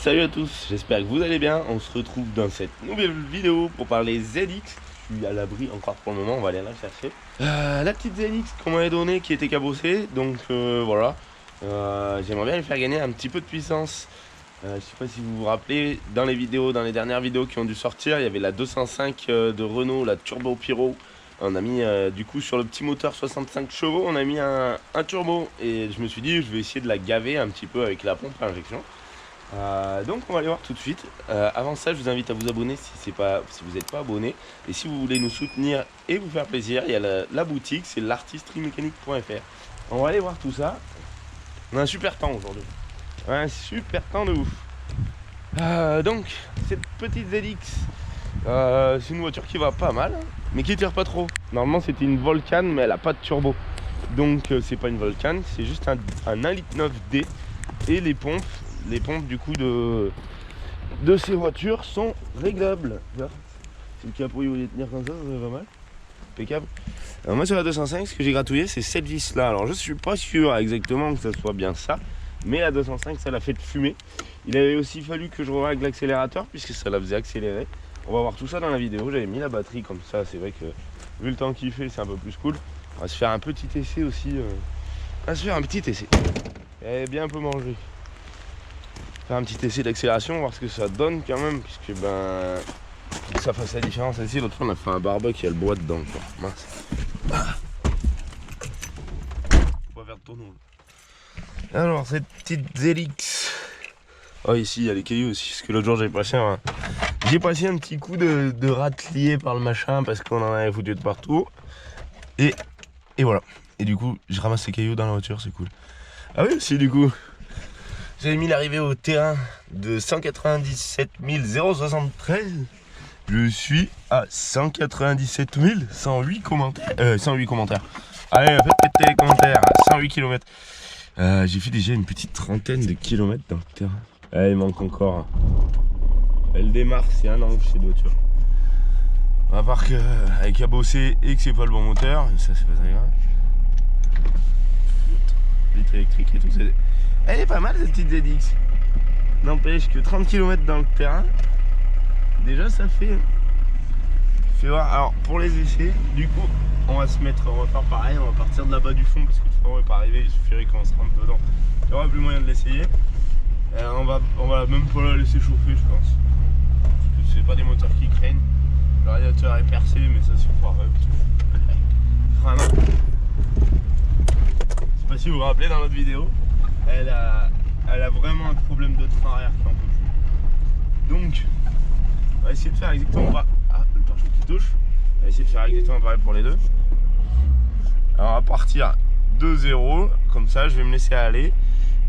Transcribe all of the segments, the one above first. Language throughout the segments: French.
Salut à tous, j'espère que vous allez bien. On se retrouve dans cette nouvelle vidéo pour parler ZX. Je suis à l'abri encore pour le moment, on va aller la chercher. La petite ZX qu'on m'avait donnée qui était cabossée, donc voilà. J'aimerais bien lui faire gagner un petit peu de puissance. Je sais pas si vous vous rappelez, dans les dernières vidéos qui ont dû sortir, il y avait la 205 de Renault, la Turbo Pyro. On a mis du coup sur le petit moteur 65 chevaux, on a mis un turbo et je me suis dit je vais essayer de la gaver un petit peu avec la pompe à injection. Donc on va aller voir tout de suite. Avant ça, je vous invite à vous abonner si vous n'êtes pas abonné. Et si vous voulez nous soutenir et vous faire plaisir, il y a la boutique, c'est l'artistrymécanique.fr. On va aller voir tout ça. On a un super temps aujourd'hui. Un super temps de ouf. Donc cette petite ZX, c'est une voiture qui va pas mal, mais qui tire pas trop. Normalement c'était une Vulcan, mais elle a pas de turbo. Donc c'est pas une Vulcan, c'est juste un 1,9 litre D. Et les pompes du coup de ces voitures sont réglables. Si le capot il voulait tenir comme ça serait pas mal. Impeccable. Alors moi sur la 205, ce que j'ai gratouillé c'est cette vis là. Alors je suis pas sûr exactement que ça soit bien ça, mais la 205 ça l'a fait fumer. Il avait aussi fallu que je règle l'accélérateur puisque ça la faisait accélérer. On va voir tout ça dans la vidéo. J'avais mis la batterie comme ça, c'est vrai que vu le temps qu'il fait c'est un peu plus cool. On va se faire un petit essai aussi. On va se faire un petit essai. Elle est bien un peu mangée. Faire un petit essai d'accélération, voir ce que ça donne quand même, puisque ben faut que ça fasse la différence ici. L'autre fois on a fait un barbecue, il y a le bois dedans quoi. Mince. On va faire le tourneau. Alors cette petite ZX. Oh ici il y a les cailloux aussi, parce que l'autre jour j'ai passé un petit coup de râtelier par le machin parce qu'on en avait foutu de partout. Et voilà. Et du coup je ramasse ces cailloux dans la voiture, c'est cool. Ah oui aussi du coup. J'avais mis l'arrivée au terrain de 197 073. Je suis à 197 108 commentaires. 108 commentaires. Allez, faites péter les commentaires. 108 km. J'ai fait déjà une petite trentaine de kilomètres dans le terrain. Il manque encore. Elle démarre, c'est un angle cette voiture. À part qu'avec a bossé et que c'est pas le bon moteur, ça c'est pas très grave. Vitre électrique et tout, c'est... Elle est pas mal cette petite ZX. N'empêche que 30 km dans le terrain, déjà ça fait voir. Alors pour les essais, du coup, on va faire pareil, on va partir de là-bas du fond parce que le fond n'est pas arrivé, il suffirait qu'on se rentre dedans. Il n'y aura plus moyen de l'essayer. On va même pas la laisser chauffer, je pense. Parce que c'est pas des moteurs qui craignent. Le radiateur est percé, mais ça c'est foireux. Vraiment. Je sais pas si vous vous rappelez dans notre vidéo. Elle a vraiment un problème de train arrière qui en peut plus. Donc, on va essayer de faire exactement pareil. Ah, le torchon qui touche. On va essayer de faire exactement pareil pour les deux. Alors, on va partir de 0. Comme ça, je vais me laisser aller.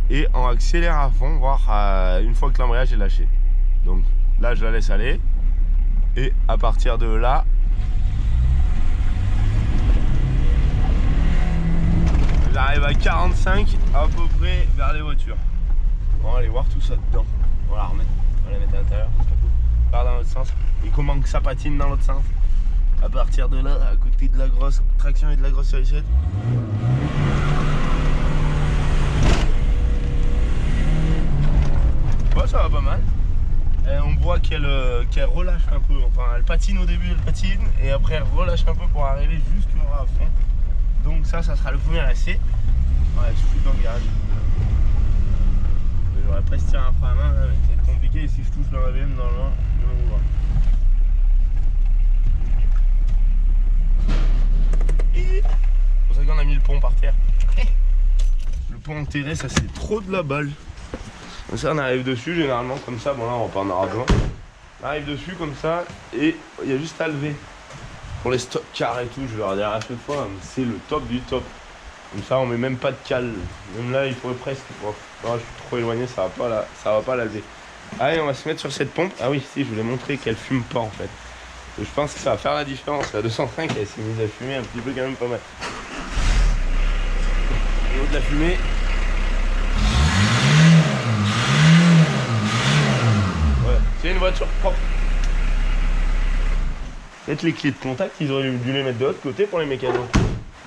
Et on accélère à fond, voir une fois que l'embrayage est lâché. Donc, là, je la laisse aller. Et à partir de là, j'arrive à 45 à peu près vers les voitures. On va aller voir tout ça dedans. On va la remettre, on va la mettre à l'intérieur. Part dans l'autre sens. Et comment que ça patine dans l'autre sens. À partir de là, à côté de la grosse traction et de la grosse hérissette. Bon, ça va pas mal. Et on voit qu'elle relâche un peu. Enfin, elle patine au début, elle patine. Et après, elle relâche un peu pour arriver jusque à fond. Donc ça sera le premier essai. Ouais, je suis dans le garage. J'aurais presque tiré un frein à main, là, mais c'est compliqué. Et si je touche le ABM dans le loin, je vais m'ouvrir. C'est pour ça qu'on a mis le pont par terre. Le pont enterré, ça c'est trop de la balle. Donc ça on arrive dessus généralement comme ça. Bon là on va pas en avoir besoin. On arrive dessus comme ça et il y a juste à lever. Pour les stock cars et tout, je vais redire à chaque fois, c'est le top du top. Comme ça, on met même pas de cale. Même là, il pourrait presque. Oh, je suis trop éloigné, ça va pas la lever. Allez, on va se mettre sur cette pompe. Ah oui, si, je voulais montrer qu'elle fume pas en fait. Et je pense que ça va faire la différence. La 205, elle s'est mise à fumer un petit peu quand même pas mal. Au niveau de la fumée. Ouais, c'est une voiture propre. Peut-être les clés de contact, ils auraient dû les mettre de l'autre côté pour les mécanos.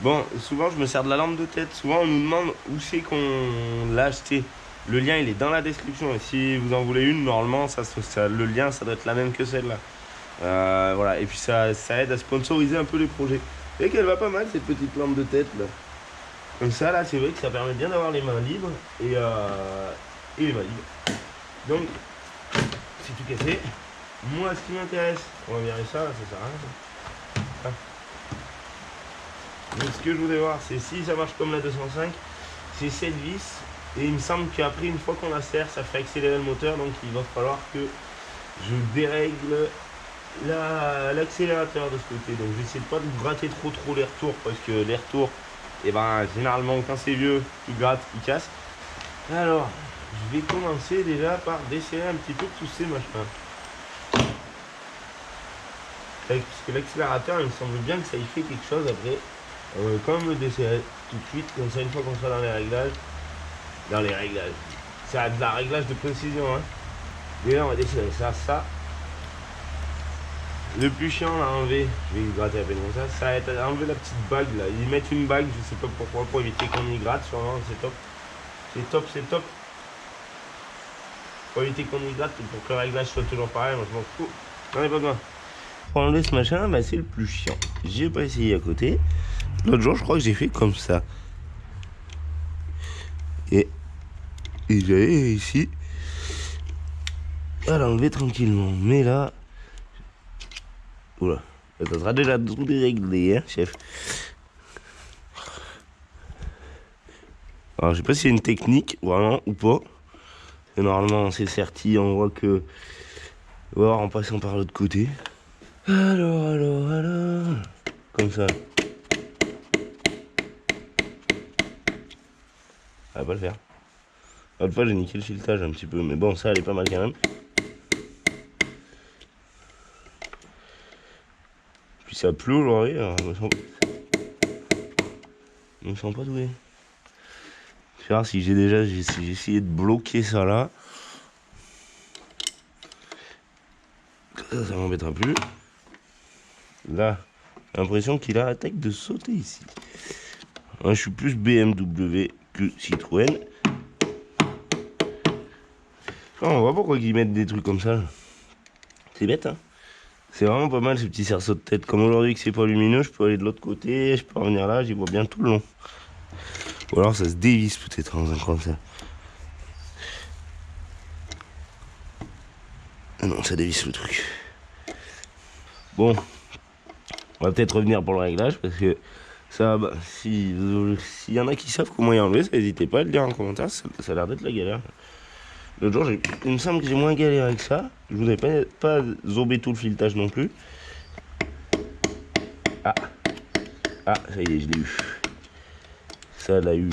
Bon, souvent je me sers de la lampe de tête. Souvent on nous demande où c'est qu'on l'a acheté. Le lien il est dans la description et si vous en voulez une, normalement le lien ça doit être la même que celle-là. Voilà, et puis ça aide à sponsoriser un peu les projets. Et qu'elle va pas mal cette petite lampe de tête là. Comme ça là, c'est vrai que ça permet bien d'avoir les mains libres et les mains libres. Donc, c'est tout cassé. Moi, ce qui m'intéresse, on va virer ça, ça sert à rien. Ça. Donc, ce que je voulais voir, c'est si ça marche comme la 205, c'est 7 vis. Et il me semble qu'après, une fois qu'on la serre, ça fait accélérer le moteur. Donc, il va falloir que je dérègle l'accélérateur de ce côté. Donc, j'essaie de pas de gratter trop les retours parce que les retours, et ben généralement quand c'est vieux, il gratte, il casse. Alors, je vais commencer déjà par desserrer un petit peu tous ces machins. Parce que l'accélérateur, il me semble bien que ça y fait quelque chose après. Comme le desserrer tout de suite, comme ça, une fois qu'on sera dans les réglages. C'est de la réglage de précision. Hein. Et là, on va desserrer ça. Le plus chiant à enlever, je vais gratter à peine comme ça, ça va être enlever la petite bague là. Ils mettent une bague, je sais pas pourquoi, pour éviter qu'on y gratte, sûrement, c'est top. C'est top. Pour éviter qu'on y gratte, pour que le réglage soit toujours pareil, moi je m'en fous. J'en ai pas besoin. Pour enlever ce machin, bah, c'est le plus chiant. J'ai pas essayé à côté. L'autre jour, je crois que j'ai fait comme ça. Et j'allais ici à l'enlever tranquillement. Mais là. Oula, ça sera déjà tout déréglé, hein, chef. Alors, je sais pas si c'est une technique, vraiment, ou pas. Et normalement, c'est certi, on voit que. On va voir en passant par l'autre côté. Alors. Comme ça. Ça va pas le faire. L'autre fois, j'ai niqué le filetage un petit peu, mais bon, ça, elle est pas mal quand même. Puis ça pleut aujourd'hui, alors je me sens pas doué. Je vais voir si j'ai essayé de bloquer ça là. Ça m'embêtera plus. Là, j'ai l'impression qu'il a la tête de sauter ici. Moi, je suis plus BMW que Citroën. On voit pourquoi ils mettent des trucs comme ça. C'est bête, hein. C'est vraiment pas mal ces petits cerceaux de tête. Comme aujourd'hui que c'est pas lumineux, je peux aller de l'autre côté, je peux revenir là, j'y vois bien tout le long. Ou alors ça se dévisse peut-être dans un coin comme ça. Ah non, ça dévisse le truc. Bon, on va peut-être revenir pour le réglage parce que ça, bah, s'il y en a qui savent comment y enlever, n'hésitez pas à le dire en commentaire, ça a l'air d'être la galère. L'autre jour, il me semble que j'ai moins galéré avec ça. Je voudrais pas zomber tout le filetage non plus. Ah, ça y est, je l'ai eu. Ça l'a eu.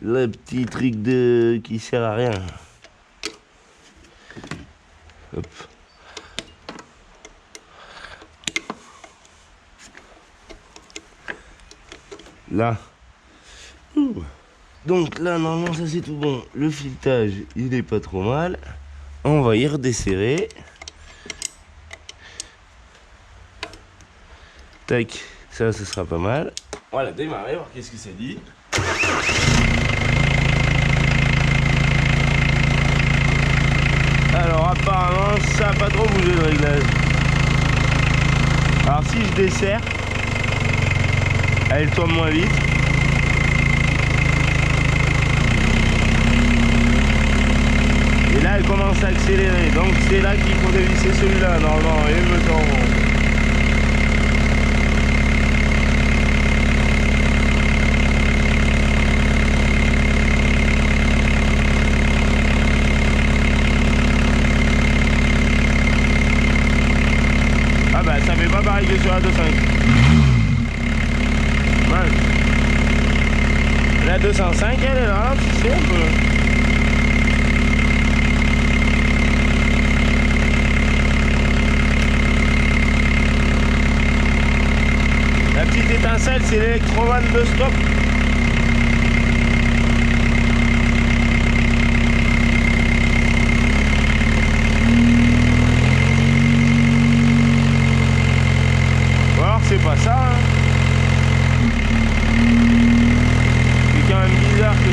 Le petit truc qui sert à rien. Hop. Là. Ouh. Donc là, normalement, ça c'est tout bon. Le filetage, il est pas trop mal. On va y redesserrer. Tac, ça sera pas mal. Voilà, démarrer, voir qu'est-ce que ça dit. Alors apparemment, ça n'a pas trop bougé le réglage. Alors si je desserre, elle tourne moins vite. Et là, elle commence à accélérer. Donc, c'est là qu'il faut dévisser celui-là, normalement. Et le temps. Ah bah, ça fait pas pareil que sur la 2.5. Ouais. La 205, elle est là, tu sais, un peu. La petite étincelle, c'est l'électrovan de stop. Ou alors c'est pas ça. Hein. C'est quand même bizarre que...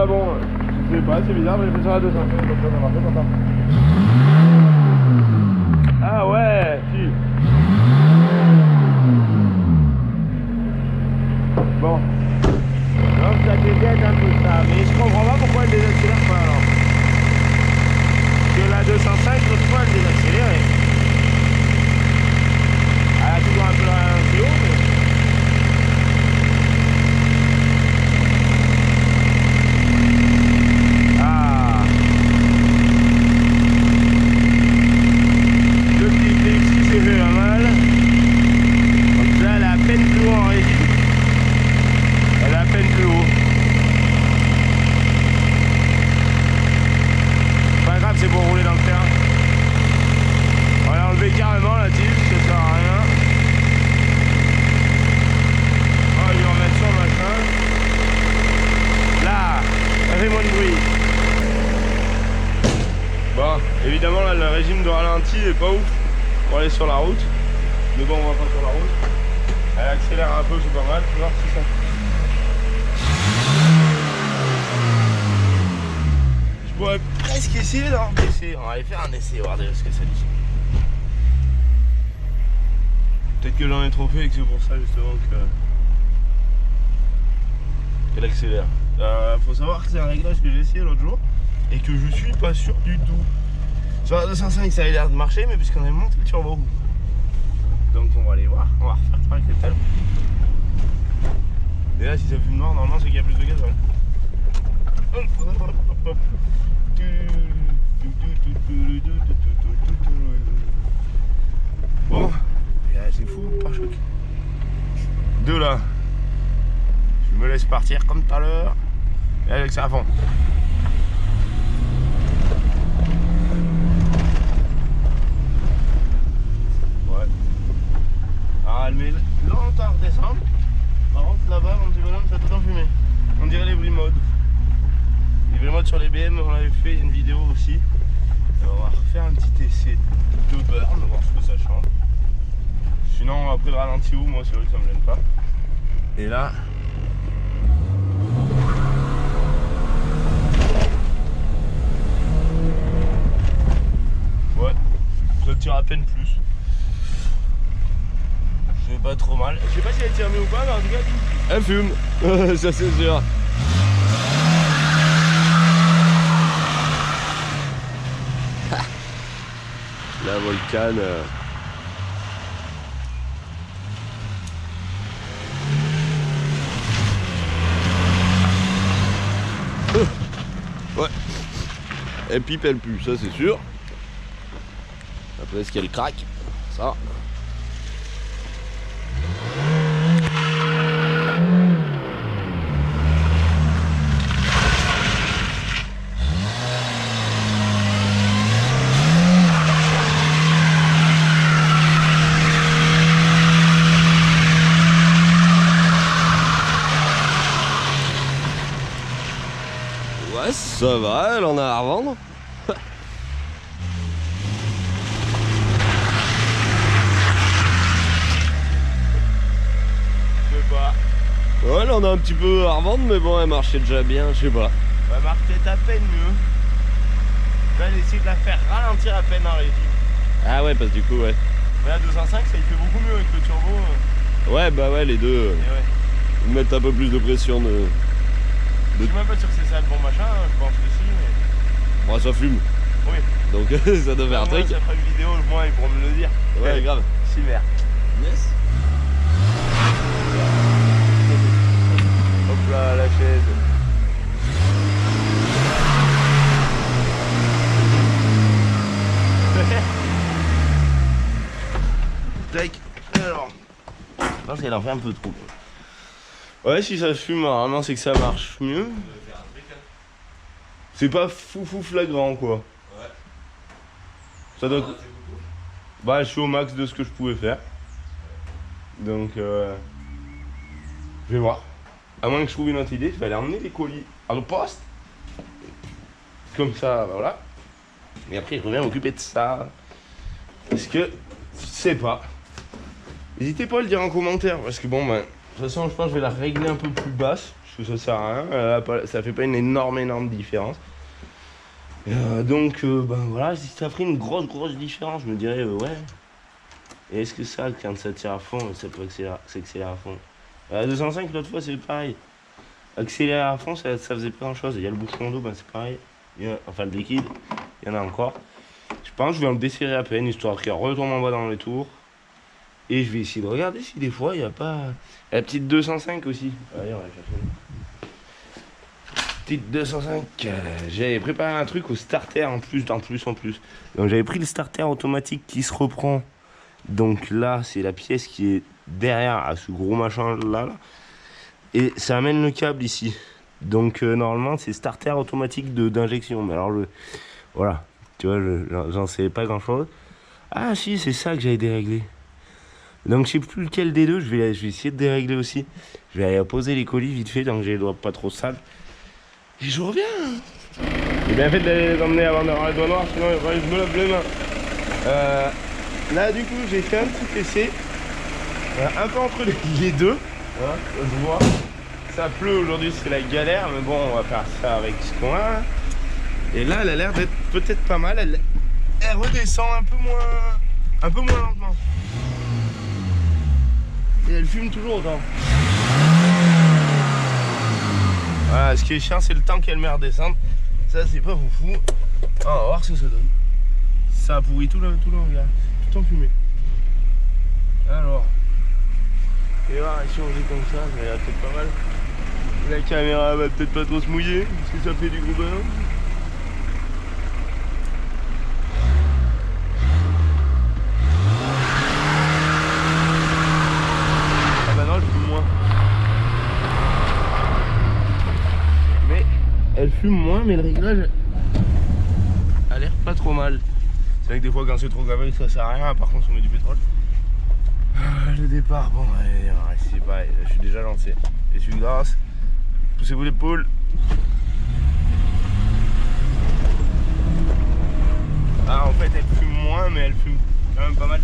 Bah bon, je sais pas, c'est bizarre, mais j'ai fait sur la 205, donc ça marche pas tant. Ah ouais, si. Bon. Donc ça dévienne un peu ça, mais je comprends pas pourquoi elle désaccélère pas alors. Parce que la 205, l'autre fois elle désaccélérait. Elle a toujours un peu un peu haut, mais... C'est pour rouler dans le terrain. On va enlever carrément la tige, ça sert à rien. On va lui remettre sur le machin. Là, ça fait moins de bruit. Bon, évidemment là le régime de ralenti est pas ouf pour aller sur la route. Mais bon, on va pas sur la route. Elle accélère un peu, c'est pas mal, tu vois, c'est ça. Je pourrais presque essayer d'avoir un essai. On va aller faire un essai, voir déjà ce que ça dit. Peut-être que j'en ai trop fait et que c'est pour ça justement qu'elle accélère. Faut savoir que c'est un réglage que j'ai essayé l'autre jour et que je suis pas sûr du tout. Sur la 205 ça a l'air de marcher, mais puisqu'on avait monté le turbo. Donc on va aller voir, on va refaire pareil que tel. Et là si ça fume noir, normalement c'est qu'il y a plus de gaz. Bon, c'est fou, pare-choc. Deux là. Je me laisse partir comme tout à l'heure. Et avec ça à fond. Ouais. Alors elle met longtemps à redescendre. Par contre là-bas, mon petit bonhomme, ça a tout le temps fumé. On dirait les Brimodes. Les Brimodes sur les BM, on avait fait une vidéo aussi. Alors, on va refaire un petit essai de burn, voir ce que ça change. Sinon après le ralenti haut, moi c'est vrai que ça me gêne pas. Et là. Ouais, ça tire à peine plus. C'est pas trop mal. Je sais pas si elle tire mieux ou pas, mais en tout cas elle fume. Ça c'est sûr. La Volcan. Ouais. Elle pipe, elle pue, ça c'est sûr. Après, est-ce qu'elle craque? Ça. Ouais, ça va, elle en a à revendre. Je sais pas. Ouais, elle en a un petit peu à revendre, mais bon, elle marchait déjà bien, je sais pas. Elle marchait à peine mieux. Là, elle essaie de la faire ralentir à peine en régie. Ah ouais, parce que du coup, ouais. Mais la 205, ça il fait beaucoup mieux avec le turbo. Ouais, bah ouais, les deux. Ouais. Mettre un peu plus de pression de... Je suis même pas sûr que c'est ça le bon machin, je pense que si, mais... Bon, ça fume. Oui. Donc ça doit faire un truc. Si après une vidéo, au moins ils pourront me le dire. Ouais, grave. Super. Yes. Hop là, la chaise. Tac. Alors. Je pense qu'elle en fait un peu trop. Ouais, si ça fume, normalement c'est que ça marche mieux. C'est pas fou flagrant quoi. Ouais. Ça doit... Bah je suis au max de ce que je pouvais faire. Donc je vais voir. À moins que je trouve une autre idée, je vais aller emmener les colis à le poste. Comme ça, voilà. Et après je reviens m'occuper de ça. Parce que je sais pas. N'hésitez pas à le dire en commentaire parce que bon ben. De toute façon, je pense que je vais la régler un peu plus basse. parce que ça sert à rien, ça fait pas une énorme différence. Donc ben voilà, si ça ferait une grosse différence, je me dirais ouais. Et est-ce que ça, quand ça tire à fond, ça peut s'accélérer à fond? À 205 l'autre fois c'est pareil. Accélérer à fond ça faisait pas grand chose. Il y a le bouchon d'eau, ben c'est pareil. Enfin le liquide, il y en a encore. Je pense que je vais me desserrer à peine, histoire qu'il retombe en bas dans les tours. Et je vais essayer de regarder si des fois il n'y a pas... La petite 205 aussi. Allez, on va chercher une petite 205. J'avais préparé un truc au starter en plus. Donc j'avais pris le starter automatique qui se reprend. Donc là, c'est la pièce qui est derrière à ce gros machin là. Et ça amène le câble ici. Donc normalement, c'est starter automatique d'injection. Mais alors, voilà. Tu vois, j'en sais pas grand chose. Ah si, c'est ça que j'avais déréglé. Donc je sais plus lequel des deux, je vais essayer de dérégler aussi. Je vais aller poser les colis vite fait, donc j'ai les doigts pas trop sales. Et je reviens. J'ai bien fait d'aller les emmener avant d'avoir les doigts noirs, sinon il faudrait que je me lave les mains. Là du coup j'ai fait un petit essai. Un peu entre les deux. Hein, je vois. Ça pleut aujourd'hui, c'est la galère, mais bon on va faire ça avec ce qu'on a. Et là elle a l'air d'être peut-être pas mal. Elle redescend un peu moins lentement. Et elle fume toujours autant. Voilà, ce qui est chiant, c'est le temps qu'elle met à redescendre. Ça, c'est pas foufou. On va voir ce que ça donne. Ça a pourri tout le regard. Tout enfumé. Alors. Et voir si on joue comme ça va peut-être pas mal. La caméra va peut-être pas trop se mouiller, parce que ça fait du gros bonhomme. Elle fume moins, mais le réglage a l'air pas trop mal. C'est vrai que des fois quand c'est trop gavé ça sert à rien, par contre on met du pétrole. Le départ, bon allez, c'est pareil, je suis déjà lancé. Essuie-glace, poussez-vous l'épaule. Ah en fait elle fume moins, mais elle fume quand même pas mal.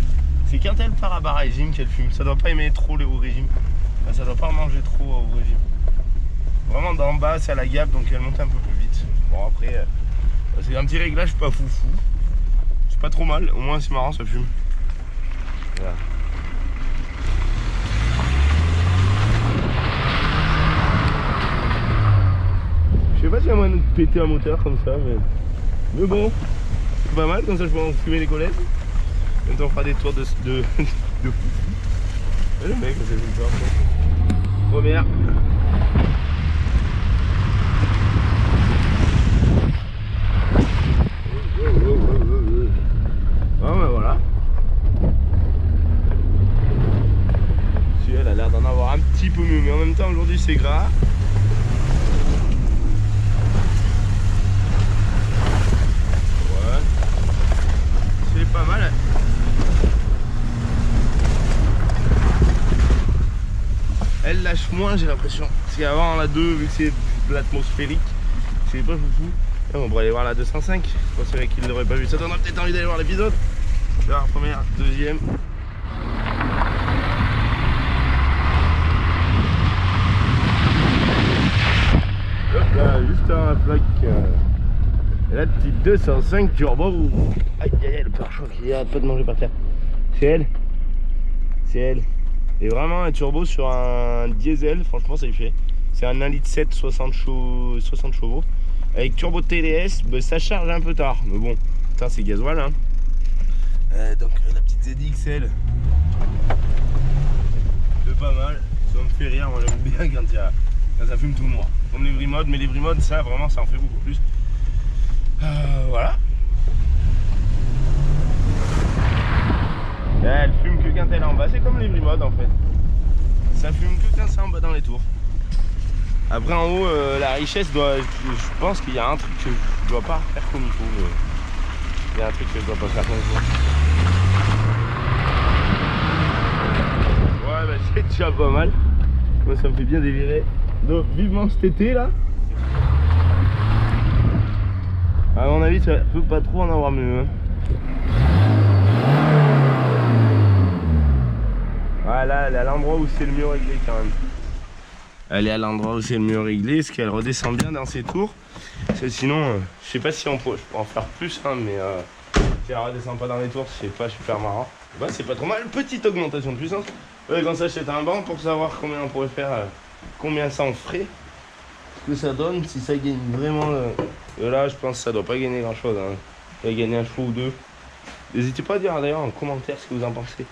C'est quand elle part à bas régime qu'elle fume, ça doit pas aimer trop les hauts régimes. Enfin, ça doit pas manger trop au régime. Vraiment d'en bas c'est à la gape, donc elle monte un peu plus vite. Bon après c'est un petit réglage pas foufou. C'est pas trop mal, au moins c'est marrant, ça fume. Voilà. Je sais pas s'il y a moyen de péter un moteur comme ça, mais bon, c'est pas mal, comme ça je peux en fumer les collègues. Même temps on fera des tours de foufou. Et le mec, ça fume fort. Première. Ah ben voilà. Si elle a l'air d'en avoir un petit peu mieux, mais en même temps aujourd'hui c'est gras. Ouais. C'est pas mal. Elle lâche moins j'ai l'impression. Parce qu'avant la 2, vu que c'est de l'atmosphérique, c'est pas foufou. On pourrait aller voir la 205. Pour ceux qui ne l'auraient pas vu, ça donnera peut-être envie d'aller voir l'épisode. La première, deuxième. Hop là, juste à la plaque. Et la petite 205 turbo. Aïe aïe aïe, le pare-choc, il arrête pas de manger par terre. C'est elle. C'est elle. Et vraiment un turbo sur un diesel, franchement ça y fait. C'est un 1,7 litre 60 chevaux. Avec turbo TDS, bah, ça charge un peu tard, mais bon, ça c'est gasoil hein. Donc la petite ZXL, c'est pas mal, ça me fait rire, moi j'aime bien quand ça fume tout le mois. Comme les Vrimodes, mais les Vrimodes ça vraiment ça en fait beaucoup plus. Voilà. Elle fume que quand elle est en bas, c'est comme les Vrimodes en fait. Ça fume que quand c'est en bas dans les tours. Après en haut, la richesse doit. Je pense qu'il y a un truc que je dois pas faire comme il faut. Il y a un truc que je dois pas faire comme il faut. Ouais, bah c'est déjà pas mal. Moi, ça me fait bien délirer. Donc, vivement cet été là. À mon avis, ça peut pas trop en avoir mieux. Hein. Voilà, elle est à l'endroit où c'est le mieux réglé quand même. elle est à l'endroit où c'est le mieux réglé, est-ce qu'elle redescend bien dans ses tours. Parce que sinon, je sais pas si je pourrais en faire plus, hein, mais si elle redescend pas dans les tours, c'est pas super marrant. Bah, c'est pas trop mal, petite augmentation de puissance. Ouais, quand ça j'achète un banc pour savoir combien on pourrait faire, combien ça en ferait, ce que ça donne, si ça gagne vraiment. Là, je pense que ça doit pas gagner grand chose, hein. Ça va gagner un chevaux ou deux. N'hésitez pas à dire d'ailleurs en commentaire ce que vous en pensez.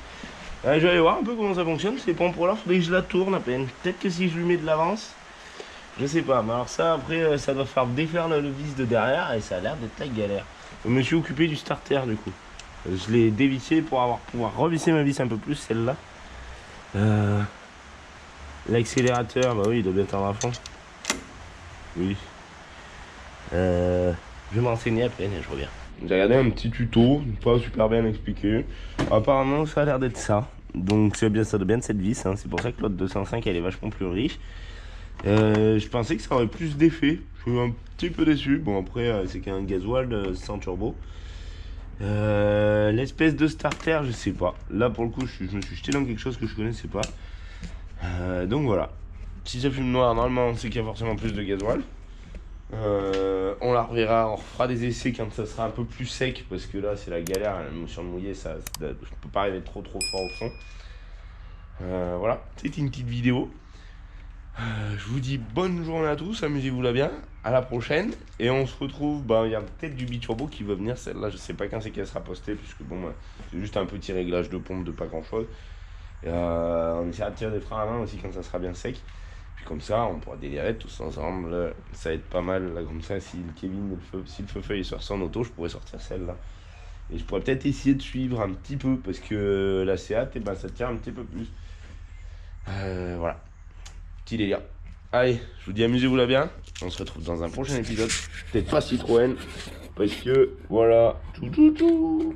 Je vais aller voir un peu comment ça fonctionne, c'est bon pour l'heure, faudrait que je la tourne à peine. Peut-être que si je lui mets de l'avance, je sais pas. Mais alors ça, après, ça doit faire défaire le vis de derrière et ça a l'air d'être la galère. Je me suis occupé du starter du coup. Je l'ai dévissé pour pouvoir revisser ma vis un peu plus, celle-là. L'accélérateur, bah oui, il doit bien être à fond. Oui. Je vais m'enseigner après et je reviens. J'ai regardé un petit tuto, pas super bien expliqué. Apparemment, ça a l'air d'être ça. Donc c'est bien, ça doit bien être cette vis. Hein. C'est pour ça que l'autre 205, elle est vachement plus riche. Je pensais que ça aurait plus d'effet. Je suis un petit peu déçu. Bon, après, c'est qu'un gasoil sans turbo. L'espèce de starter, je sais pas. Là, pour le coup, je me suis jeté dans quelque chose que je connaissais pas. Donc voilà. Si ça fume noir, normalement, c'est qu'il y a forcément plus de gasoil. On la reverra, on refera des essais quand ça sera un peu plus sec parce que là c'est la galère, sur le mouillé ça, je peux pas arriver trop fort au fond. Voilà, c'était une petite vidéo. Je vous dis bonne journée à tous, amusez-vous là bien, à la prochaine et on se retrouve, il y a peut-être du biturbo qui va venir, celle-là je sais pas quand c'est qu'elle sera postée puisque bon c'est juste un petit réglage de pompe de pas grand chose. On essaiera de tirer des freins à main aussi quand ça sera bien sec. Puis comme ça, on pourra délirer tous ensemble. Là, ça va être pas mal. Là, comme ça, si le feu-feuille sort son auto, je pourrais sortir celle-là. Et je pourrais peut-être essayer de suivre un petit peu parce que la Seat, ça tire un petit peu plus. Voilà. Petit délire. Allez, je vous dis amusez-vous là bien. On se retrouve dans un prochain épisode. Peut-être pas Citroën. Parce que voilà. Tchou tchou tchou.